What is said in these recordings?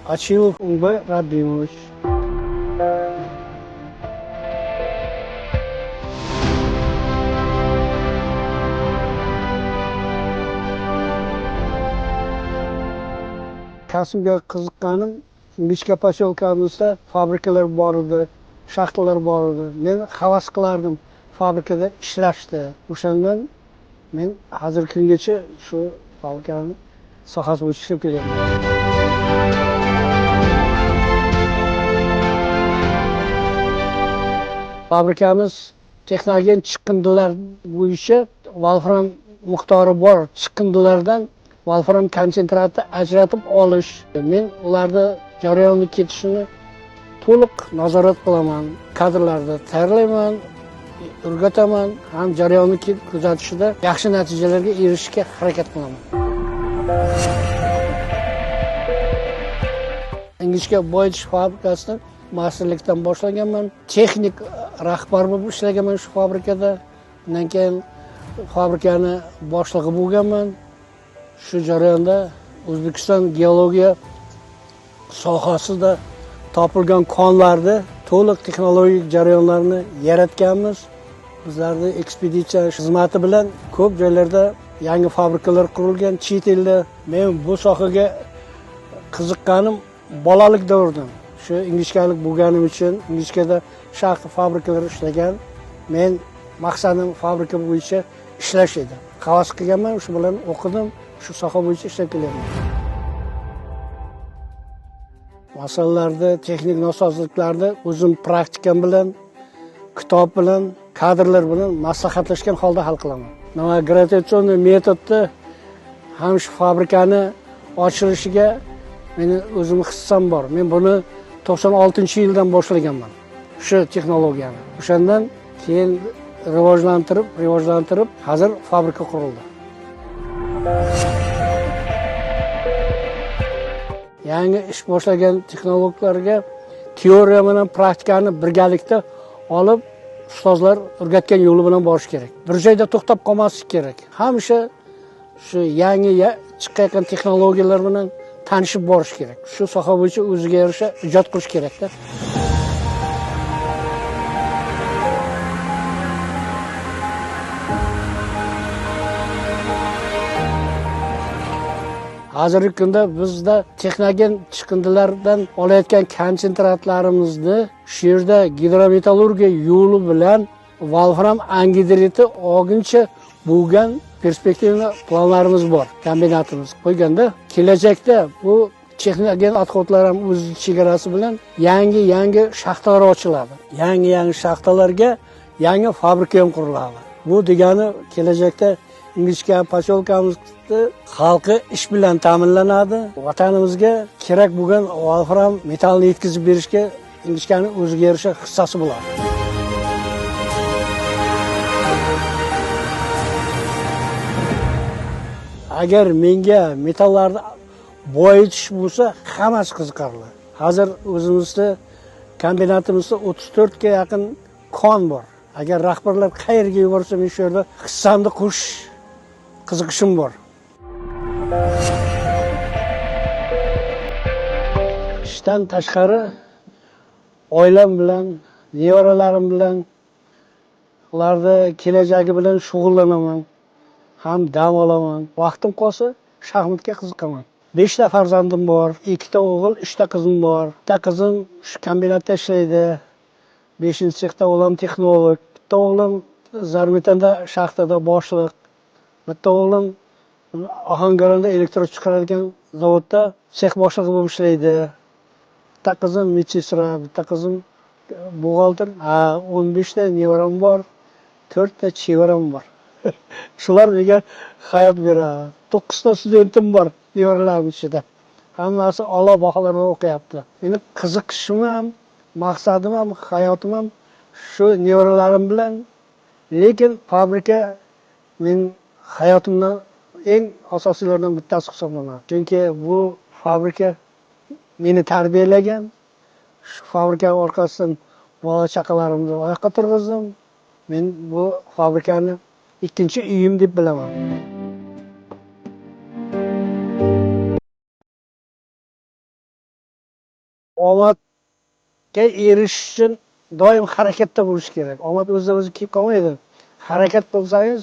Achilov Ungba Rabimovich. Kasbga qiziqqanim, Ingichka posyolkamizda fabrikalar bor edi, shaxtalar bor edi. Men havas qilardim fabrikada ishlashni. O'shandan men hozirgi kungacha shu fabrikani sohasi bo'yicha ishlab kelyapman. Fabrikamiz texnogen chiqindilar bo'yicha volfram miqdori bor chiqindilardan volfram konsentrati ajratib olish. Men ularni jarayonni ketishini to'liq nazorat qilaman. Kadrlarni tayyorlayman, o'rgataman, ham jarayonni kuzatishda yaxshi natijalarga erishishga harakat qilaman. Ingichka boyitish fabrikasida masterlikdan boshlaganman. Texnik rahbar bo'lib ishlaganman shu fabrikada. Undan keyin fabrikani boshlig'i bo'lganman. Shu jarayonda O'zbekiston geologiya sohasida topilgan konlarni to'liq texnologik jarayonlarni yaratganmiz. Bizlarning ekspeditsiya xizmati bilan ko'p joylarda yangi fabrikalar qurilgan, chet elda. Men bu sohaga qiziqqanim bolalik davridan. Shu ingichkalik bo'lganim uchun Ingichkada shaxta fabrikalar ishlagan. Men maqsadim fabrika bo'yicha ishlash edi. Havas qilganman, shu bilan o'qidim, shu soha bo'yicha ishlab kelyapman. Masalalarni, texnik nosozliklarni o'zim praktikam bilan, kitob bilan, kadrlar bilan maslahatlashgan holda hal qilaman. Gravitatsion metodda ham shu fabrikani ochilishiga meni o'zim hissam bor. Men buni 96-yildan boshlaganman. Shu texnologiyani. O'shandan keyin rivojlantirib, hozir fabrika qurildi. Yangi ish boshlagan texnologlarga teoriya bilan praktikani birgalikda olib, ustozlar o'rgatgan yo'li bilan borish kerak. Bir joyda to'xtab qolmaslik kerak. Hamisha shu yangi chiqayotgan texnologiyalar bilan tanishib borish kerak. Shu soha bo'yicha o'ziga yarasha ijod qilish kerak-da. Hozirgi kunda bizda texnogen chiqindilardan olayotgan konsentratlarimizni shu yerda gidrometallurgiya yo'li bilan volfram angidriti olguncha bo'lgan perspektivni planlarimiz bor, kombinatimiz qo'yganda. Kelajakda bu texnogen otqotlar ham o'z chegarasi bilan yangi shaxtalar ochiladi. Yangi shaxtalarga yangi fabrika ham quriladi. Bu degani kelajakda Ingichka posyolkamizda xalqi ish bilan ta'minlanadi. Vatanimizga kerak bo'lgan volfram metallni yetkazib berishga Ingichkaning o'ziga yarasha hissasi bo'ladi. Agar menga metallarni boyitish bo'lsa, hammasi qiziqarli. Hozir o'zimizda kombinatimizda 34 ga yaqin kon bor. Agar rahbarlar qayerga yuborsa, men shu yerda hissamni qo'shish qiziqishim bor. Ishdan tashqari oilam bilan, nevaralarim bilan, ularni kelajagi bilan shug'ullanaman. Ham dam olaman. Vaqtim qolsa, shaxmatga qiziqaman. 5 ta farzandim bor, 2 ta o'g'il, 3 ta qizim bor. Bitta qizim shu kombinatda ishlaydi. 5-sexda o'g'lim texnolog. Bitta o'g'lim Zarmitanda shaxtada boshliq. Bitta o'g'lim Ohangaronda elektr chiqaradigan zavodda sex boshlig'i bo'lib ishlaydi. Bitta qizim meditsina, bitta qizim buxgalter. 15 ta nevaram bor, 4 ta chevaram bor. Shular menga hayot beradi. 9 ta studentim bor nevaralarim ichida. Hammasi a'lo baholarni o'qiyapti. Meni qiziqishim ham, maqsadim ham, hayotim ham shu nevaralarim bilan. Lekin fabrika men hayotimdan eng asosiylardan bittasi hisoblanadi. Chunki bu fabrika meni tarbiyalagan. Shu fabrika orqasidan bola chaqalarimni oyoqqa turg'izdim. Men bu fabrikani ikkinchi uyim deb bilaman. omadga erishish uchun doim harakatda bo'lish kerak. Omad o'zidan o'zi kelib qolmaydi. Harakat qilsangiz,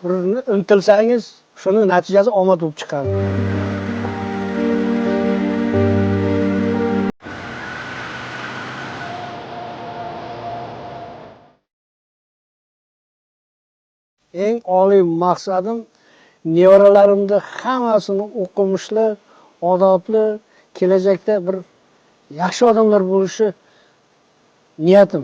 birini intilsangiz, shuni natijasi omad bo'lib chiqadi. Eng oliy maqsadim nevaralarimni hammasini o'qimishli, odobli, kelajakda bir yaxshi odamlar bo'lishi niyatim.